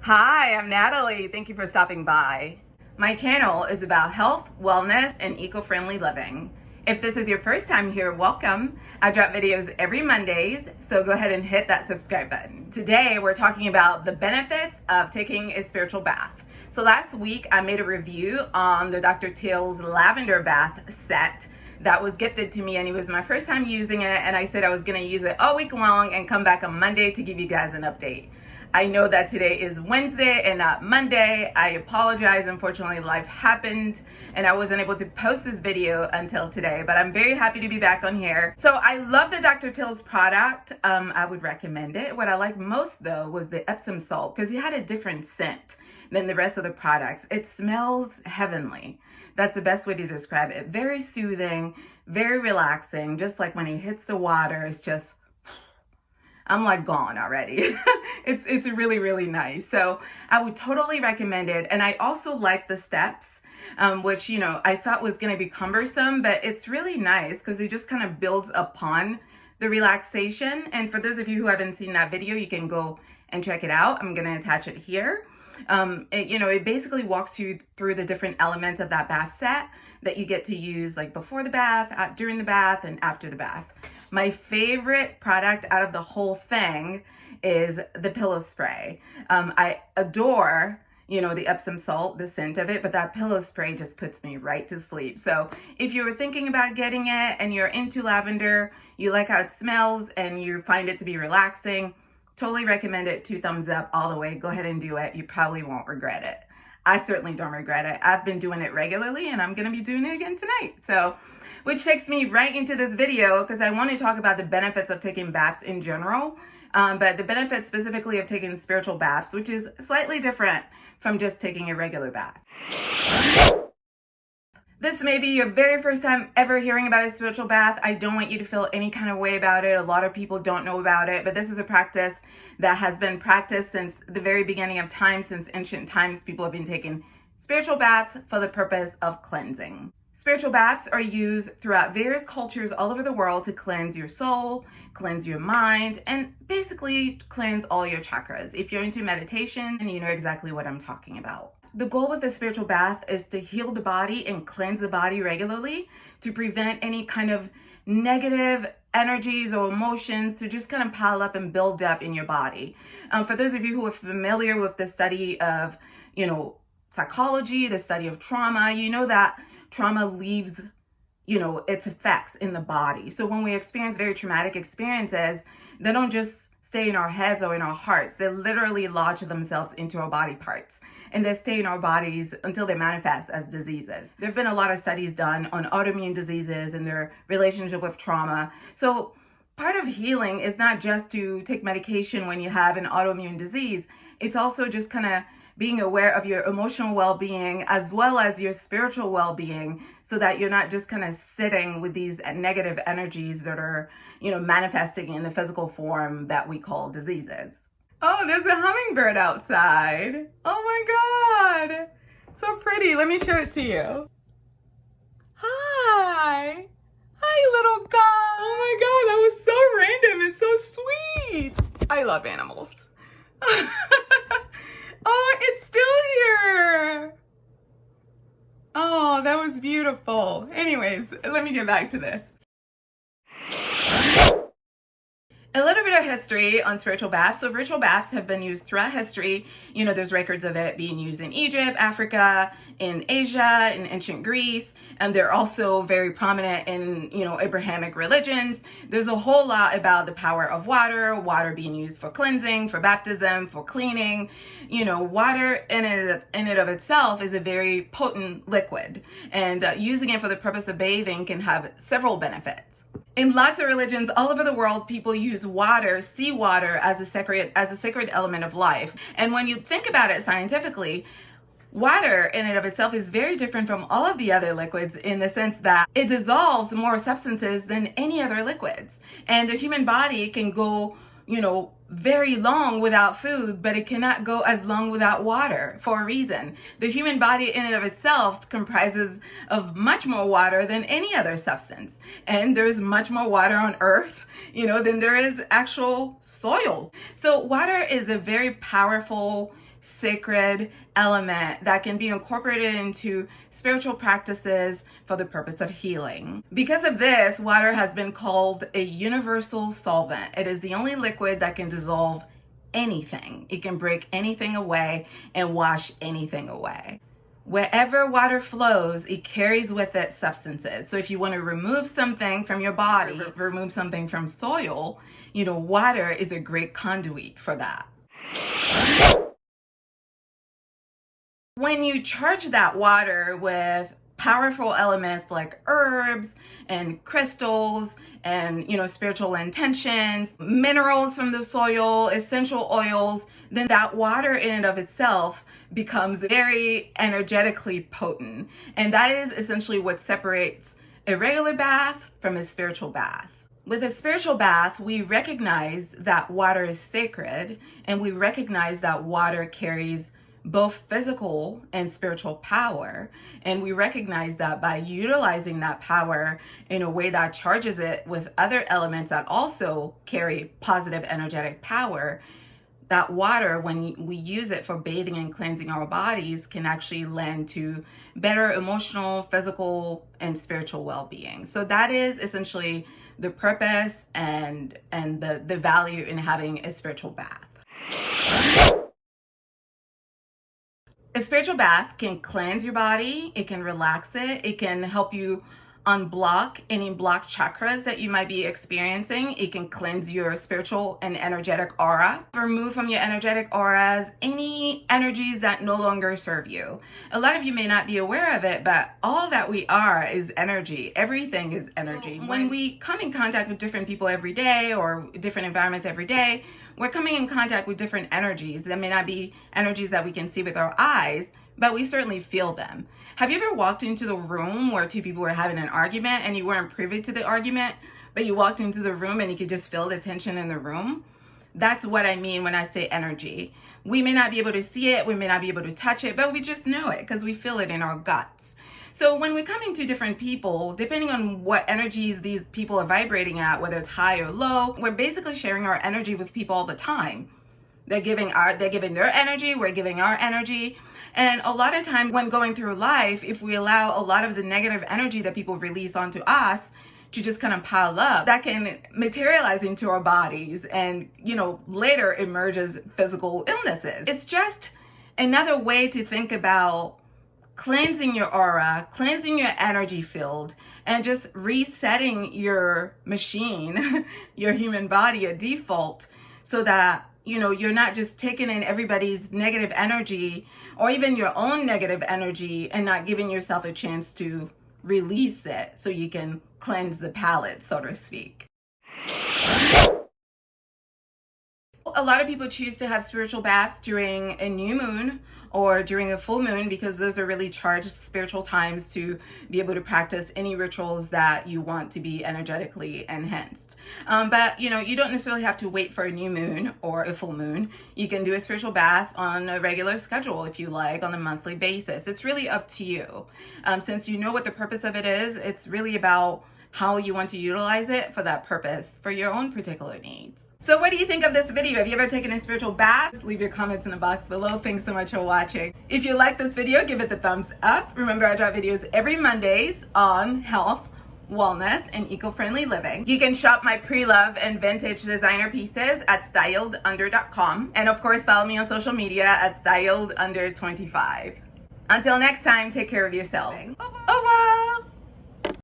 Hi, I'm Natalie. Thank you for stopping by. My channel is about health, wellness, and eco-friendly living. If this is your first time here, welcome. I drop videos every Mondays, so go ahead and hit that subscribe button. Today, we're talking about the benefits of taking a spiritual bath. So last week, I made a review on the Dr. Teal's lavender bath set that was gifted to me, and it was my first time using it, and I said I was gonna use it all week long and come back on Monday to give you guys an update. I know that today is Wednesday and not Monday. I apologize. Unfortunately, life happened and I wasn't able to post this video until today, but I'm very happy to be back on here. So I love the Dr. Teal's product. I would recommend it. What I liked most though was the Epsom salt, because it had a different scent than the rest of the products. It smells heavenly. That's the best way to describe it. Very soothing, very relaxing. Just like when it hits the water, it's just, I'm like gone already. It's really, really nice. So I would totally recommend it. And I also like the steps, which, you know, I thought was going to be cumbersome, but it's really nice because it just kind of builds upon the relaxation. And for those of you who haven't seen that video, you can go and check it out. I'm going to attach it here. It basically walks you through the different elements of that bath set that you get to use, like before the bath, during the bath, and after the bath. My favorite product out of the whole thing is the pillow spray. I adore, the Epsom salt, the scent of it, but that pillow spray just puts me right to sleep. So if you were thinking about getting it and you're into lavender, you like how it smells and you find it to be relaxing, totally recommend it. 2 thumbs up all the way. Go ahead and do it. You probably won't regret it. I certainly don't regret it. I've been doing it regularly and I'm going to be doing it again tonight. So, which takes me right into this video because I want to talk about the benefits of taking baths in general, but the benefits specifically of taking spiritual baths, which is slightly different from just taking a regular bath. This may be your very first time ever hearing about a spiritual bath. I don't want you to feel any kind of way about it. A lot of people don't know about it, but this is a practice that has been practiced since the very beginning of time. Since ancient times, people have been taking spiritual baths for the purpose of cleansing. Spiritual baths are used throughout various cultures all over the world to cleanse your soul, cleanse your mind, and basically cleanse all your chakras. If you're into meditation, then you know exactly what I'm talking about. The goal with a spiritual bath is to heal the body and cleanse the body regularly to prevent any kind of negative energies or emotions to just kind of pile up and build up in your body. For those of you who are familiar with the study of, psychology, the study of trauma, you know that trauma leaves, its effects in the body. So when we experience very traumatic experiences, they don't just stay in our heads or in our hearts. They literally lodge themselves into our body parts. And they stay in our bodies until they manifest as diseases. There have been a lot of studies done on autoimmune diseases and their relationship with trauma. So part of healing is not just to take medication when you have an autoimmune disease. It's also just kind of being aware of your emotional well-being as well as your spiritual well-being so that you're not just kind of sitting with these negative energies that are, manifesting in the physical form that we call diseases. Oh, there's a hummingbird outside. Oh my God. So pretty. Let me show it to you. Hi. Hi, little guy. Oh my God, that was so random. It's so sweet. I love animals. Oh, it's still here. Oh, that was beautiful. Anyways, let me get back to this. A little bit of history on spiritual baths. So ritual baths have been used throughout history. There's records of it being used in Egypt, Africa, in Asia, in ancient Greece, and they're also very prominent in, Abrahamic religions. There's a whole lot about the power of water being used for cleansing, for baptism, for cleaning. Water in it of itself is a very potent liquid, and using it for the purpose of bathing can have several benefits. In lots of religions all over the world, people use water, seawater, as a sacred element of life. And when you think about it scientifically, water in and of itself is very different from all of the other liquids in the sense that it dissolves more substances than any other liquids. And the human body can go, very long without food, but it cannot go as long without water for a reason. The human body in and of itself comprises of much more water than any other substance. And there's much more water on Earth, than there is actual soil. So water is a very powerful sacred element that can be incorporated into spiritual practices for the purpose of healing. Because of this, water has been called a universal solvent. It is the only liquid that can dissolve anything. It can break anything away and wash anything away. Wherever water flows, it carries with it substances. So if you want to remove something from your body, remove something from soil, water is a great conduit for that. When you charge that water with powerful elements like herbs and crystals and, spiritual intentions, minerals from the soil, essential oils, then that water in and of itself becomes very energetically potent. And that is essentially what separates a regular bath from a spiritual bath. With a spiritual bath, we recognize that water is sacred, and we recognize that water carries both physical and spiritual power. And we recognize that by utilizing that power in a way that charges it with other elements that also carry positive energetic power, that water, when we use it for bathing and cleansing our bodies, can actually lend to better emotional, physical, and spiritual well-being. So that is essentially the purpose and the value in having a spiritual bath. A spiritual bath can cleanse your body, it can relax it, it can help you unblock any blocked chakras that you might be experiencing. It can cleanse your spiritual and energetic aura. Remove from your energetic auras any energies that no longer serve you. A lot of you may not be aware of it, but all that we are is energy. Everything is energy. When we come in contact with different people every day or different environments every day, we're coming in contact with different energies. That may not be energies that we can see with our eyes, but we certainly feel them. Have you ever walked into the room where two people were having an argument and you weren't privy to the argument, but you walked into the room and you could just feel the tension in the room? That's what I mean when I say energy. We may not be able to see it, we may not be able to touch it, but we just know it because we feel it in our guts. So when we come into different people, depending on what energies these people are vibrating at, whether it's high or low, we're basically sharing our energy with people all the time. They're giving their energy, we're giving our energy. And a lot of time when going through life, if we allow a lot of the negative energy that people release onto us to just kind of pile up, that can materialize into our bodies and, later emerge as physical illnesses. It's just another way to think about cleansing your aura, cleansing your energy field, and just resetting your machine, your human body at default, so that you're not just taking in everybody's negative energy or even your own negative energy and not giving yourself a chance to release it so you can cleanse the palate, so to speak. A lot of people choose to have spiritual baths during a new moon or during a full moon because those are really charged spiritual times to be able to practice any rituals that you want to be energetically enhanced. But you don't necessarily have to wait for a new moon or a full moon. You can do a spiritual bath on a regular schedule if you like, on a monthly basis. It's really up to you. Since you know what the purpose of it is, it's really about how you want to utilize it for that purpose for your own particular needs. So what do you think of this video? Have you ever taken a spiritual bath? Leave your comments in the box below. Thanks so much for watching. If you like this video, give it the thumbs up. Remember, I drop videos every Mondays on health, wellness, and eco-friendly living. You can shop my pre-love and vintage designer pieces at styledunder.com. And of course, follow me on social media at styledunder25. Until next time, take care of yourselves. Au revoir.